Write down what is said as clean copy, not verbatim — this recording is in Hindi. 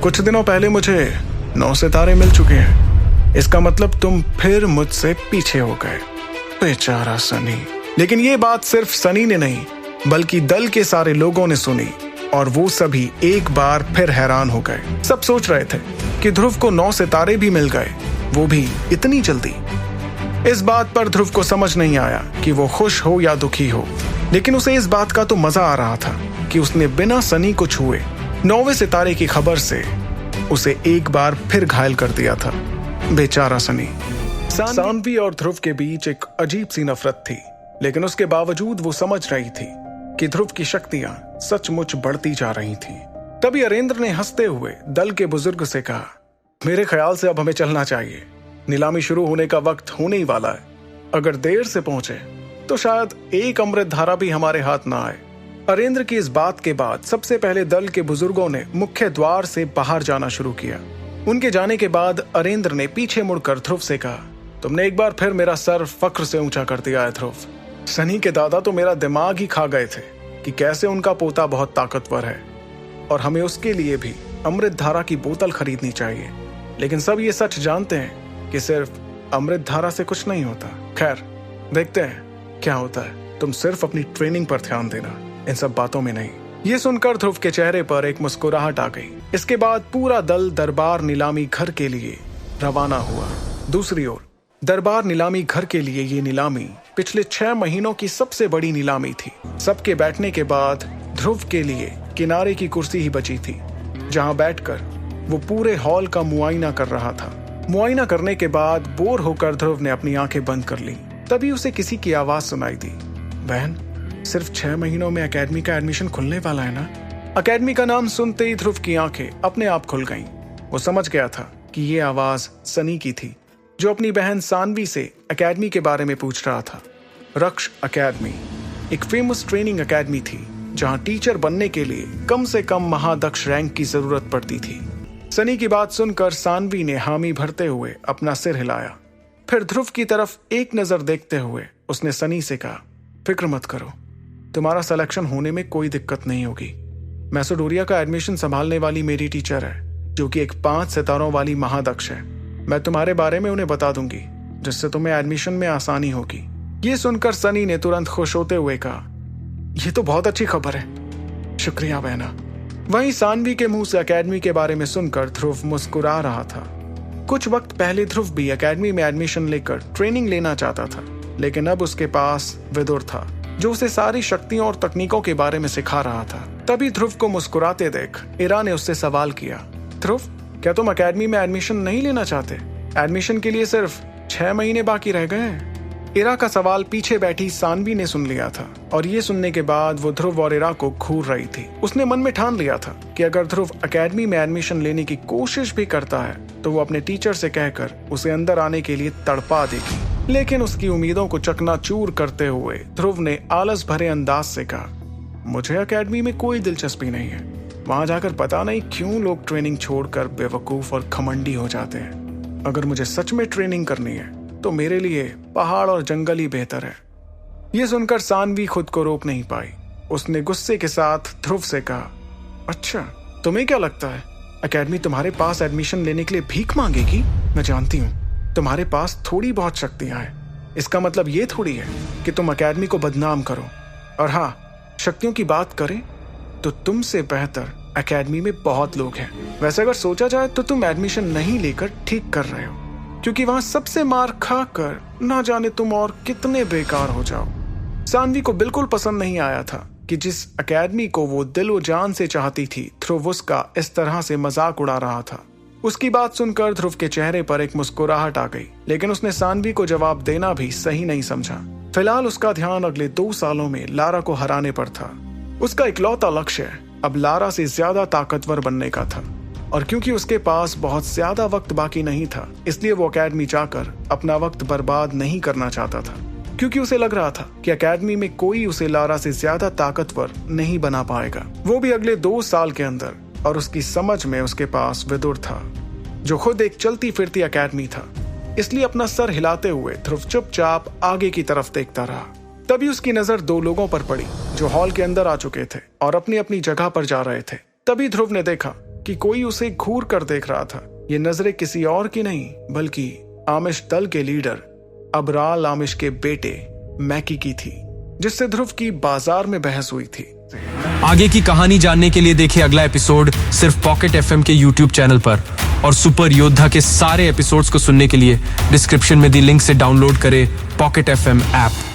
कुछ दिनों पहले मुझे 9 सितारे मिल चुके हैं। इसका मतलब तुम फिर मुझसे पीछे हो गए। बेचारा सनी। लेकिन ये बात सिर्फ सनी ने नहीं बल्कि दल के सारे लोगों ने सुनी और वो सभी एक बार फिर हैरान हो गए। सब सोच रहे थे कि ध्रुव को 9 सितारे भी मिल गए, वो भी इतनी जल्दी। इस बात पर ध्रुव को समझ नहीं आया कि वो खुश हो या दुखी हो, लेकिन उसे इस बात का तो मजा आ रहा था कि उसने बिना सनी को छुए 9वें सितारे की खबर से उसे एक बार फिर घायल कर दिया था। बेचारा सनी। सानवी और ध्रुव के बीच एक अजीब सी नफरत थी, लेकिन उसके बावजूद वो समझ रही थी कि ध्रुव की शक्तियां सचमुच बढ़ती जा रही थीं। तभी अरेंद्र ने हंसते हुए दल के बुजुर्ग से कहा, मेरे ख्याल से अब हमें चलना चाहिए। नीलामी शुरू होने का वक्त होने ही वाला है। अगर देर से पहुंचे तो शायद एक अमृत धारा भी हमारे हाथ ना आए। अरेंद्र की इस बात के बाद सबसे पहले दल के बुजुर्गों ने मुख्य द्वार से बाहर जाना शुरू किया। उनके जाने के बाद अरेंद्र ने पीछे मुड़कर ध्रुव से कहा, तुमने एक बार फिर मेरा सर फक्र से ऊंचा कर दिया है ध्रुव। सनी के दादा तो मेरा दिमाग ही खा गए थे कि कैसे उनका पोता बहुत ताकतवर है और हमें उसके लिए भी अमृत धारा की बोतल खरीदनी चाहिए। लेकिन सब ये सच जानते हैं कि सिर्फ अमृत धारा से कुछ नहीं होता। खैर, देखते हैं क्या होता है। तुम सिर्फ अपनी ट्रेनिंग पर ध्यान देना, इन सब बातों में नहीं। ये सुनकर ध्रुव के चेहरे पर एक मुस्कुराहट आ गई। इसके बाद पूरा दल दरबार नीलामी घर के लिए रवाना हुआ। दूसरी ओर दरबार नीलामी घर के लिए ये नीलामी पिछले 6 महीनों की सबसे बड़ी नीलामी थी। सबके बैठने के बाद ध्रुव के लिए किनारे की कुर्सी ही बची थी, जहां बैठकर वो पूरे हॉल का मुआयना कर रहा था। मुआयना करने के बाद बोर होकर ध्रुव ने अपनी आंखें बंद कर ली। तभी उसे किसी की आवाज सुनाई दी, बहन, सिर्फ 6 महीनों में एकेडमी का एडमिशन खुलने वाला है ना? एकेडमी का नाम सुनते ही ध्रुव की आंखें अपने आप खुल गईं। वो समझ गया था कि ये आवाज सनी की थी, जो अपनी बहन सानवी से एकेडमी के बारे में पूछ रहा था। रक्ष एकेडमी एक फेमस ट्रेनिंग एकेडमी थी, जहां टीचर बनने के लिए कम से कम महादक्ष रैंक की जरूरत पड़ती थी। सनी की बात सुनकर सानवी ने हामी भरते हुए अपना सिर हिलाया। फिर ध्रुव की तरफ एक नजर देखते हुए उसने सनी से कहा, फिक्र मत करो, तुम्हारा सिलेक्शन होने में कोई दिक्कत नहीं होगी। मैसेडोरिया का एडमिशन संभालने वाली मेरी टीचर है, जो कि एक 5 सितारों वाली महादक्ष है। मैं तुम्हारे बारे में उन्हें बता दूंगी, जिससे तुम्हें एडमिशन में आसानी होगी। ये सुनकर सनी ने तुरंत खुश होते हुए कहा, यह तो बहुत अच्छी खबर है, शुक्रिया बहना। वहीं सानवी के मुंह से एकेडमी के बारे में सुनकर ध्रुव मुस्कुरा रहा था। कुछ वक्त पहले ध्रुव भी एकेडमी में एडमिशन लेकर ट्रेनिंग लेना चाहता था, लेकिन अब उसके पास विदुर था, जो उसे सारी शक्तियों और तकनीकों के बारे में सिखा रहा था। तभी ध्रुव को मुस्कुराते देख इरा ने उससे सवाल किया, ध्रुव, क्या तुम एकेडमी में एडमिशन नहीं लेना चाहते? एडमिशन के लिए सिर्फ 6 महीने बाकी रह गए हैं। इरा का सवाल पीछे बैठी सानवी ने सुन लिया था और ये सुनने के बाद वो ध्रुव और इरा को घूर रही थी। उसने मन में ठान लिया था कि अगर ध्रुव एकेडमी में एडमिशन लेने की कोशिश भी करता है तो वो अपने टीचर से कहकर उसे अंदर आने के लिए तड़पा देगी। लेकिन उसकी उम्मीदों को चकनाचूर करते हुए ध्रुव ने आलस भरे अंदाज से कहा, मुझे एकेडमी में कोई दिलचस्पी नहीं है। वहां जाकर पता नहीं क्यों लोग ट्रेनिंग छोड़कर बेवकूफ और घमंडी हो जाते हैं। अगर मुझे सच में ट्रेनिंग करनी है तो मेरे लिए पहाड़ और जंगल ही बेहतर है। यह सुनकर सानवी खुद को रोक नहीं पाई। उसने गुस्से के साथ ध्रुव से कहा, अच्छा, तुम्हें क्या लगता है एकेडमी तुम्हारे पास एडमिशन लेने के लिए भीख मांगेगी? मैं जानती हूँ तुम्हारे पास थोड़ी बहुत शक्तियां हैं। इसका मतलब ये थोड़ी है कि तुम एकेडमी को बदनाम करो। और हाँ, शक्तियों की बात करें तो तुमसे बेहतर एकेडमी में बहुत लोग हैं। वैसे अगर सोचा जाए तो तुम एडमिशन नहीं लेकर ठीक कर रहे हो, क्योंकि वहां सबसे मार खाकर ना जाने तुम और कितने बेकार हो जाओ। सानवी को बिल्कुल पसंद नहीं आया था कि जिस एकेडमी को वो दिलो जान से चाहती थी, ध्रुव उसका इस तरह से मजाक उड़ा रहा था। उसकी बात सुनकर ध्रुव के चेहरे पर एक मुस्कुराहट आ गई, लेकिन उसने सानवी को जवाब देना भी सही नहीं समझा। फिलहाल उसका ध्यान अगले 2 सालों में लारा को हराने पर था। उसका इकलौता लक्ष्य अब लारा से ज्यादा ताकतवर बनने का था, और क्योंकि उसके पास बहुत ज्यादा वक्त बाकी नहीं था, इसलिए वो एकेडमी जाकर अपना वक्त बर्बाद नहीं करना चाहता था, क्योंकि उसे लग रहा था कि एकेडमी में कोई उसे लारा से ज्यादा ताकतवर नहीं बना पाएगा, वो भी अगले 2 साल के अंदर। और उसकी समझ में उसके पास विदुर था, जो खुद एक चलती फिरती एकेडमी था। इसलिए अपना सर हिलाते हुए ध्रुव चुपचाप आगे की तरफ देखता रहा। तभी उसकी नजर 2 लोगों पर पड़ी, जो हॉल के अंदर आ चुके थे और अपनी अपनी जगह पर जा रहे थे। तभी ध्रुव ने देखा कि कोई उसे घूर कर देख रहा था। ये नजरें किसी और की नहीं बल्कि आमिश दल के लीडर अबराल आमिश के बेटे मैकी की थी, जिससे ध्रुव की बाजार में बहस हुई थी। आगे की कहानी जानने के लिए देखिए अगला एपिसोड सिर्फ पॉकेट एफएम के यूट्यूब चैनल पर, और सुपर योद्धा के सारे एपिसोड्स को सुनने के लिए डिस्क्रिप्शन में दी लिंक से डाउनलोड करें पॉकेट एफएम ऐप।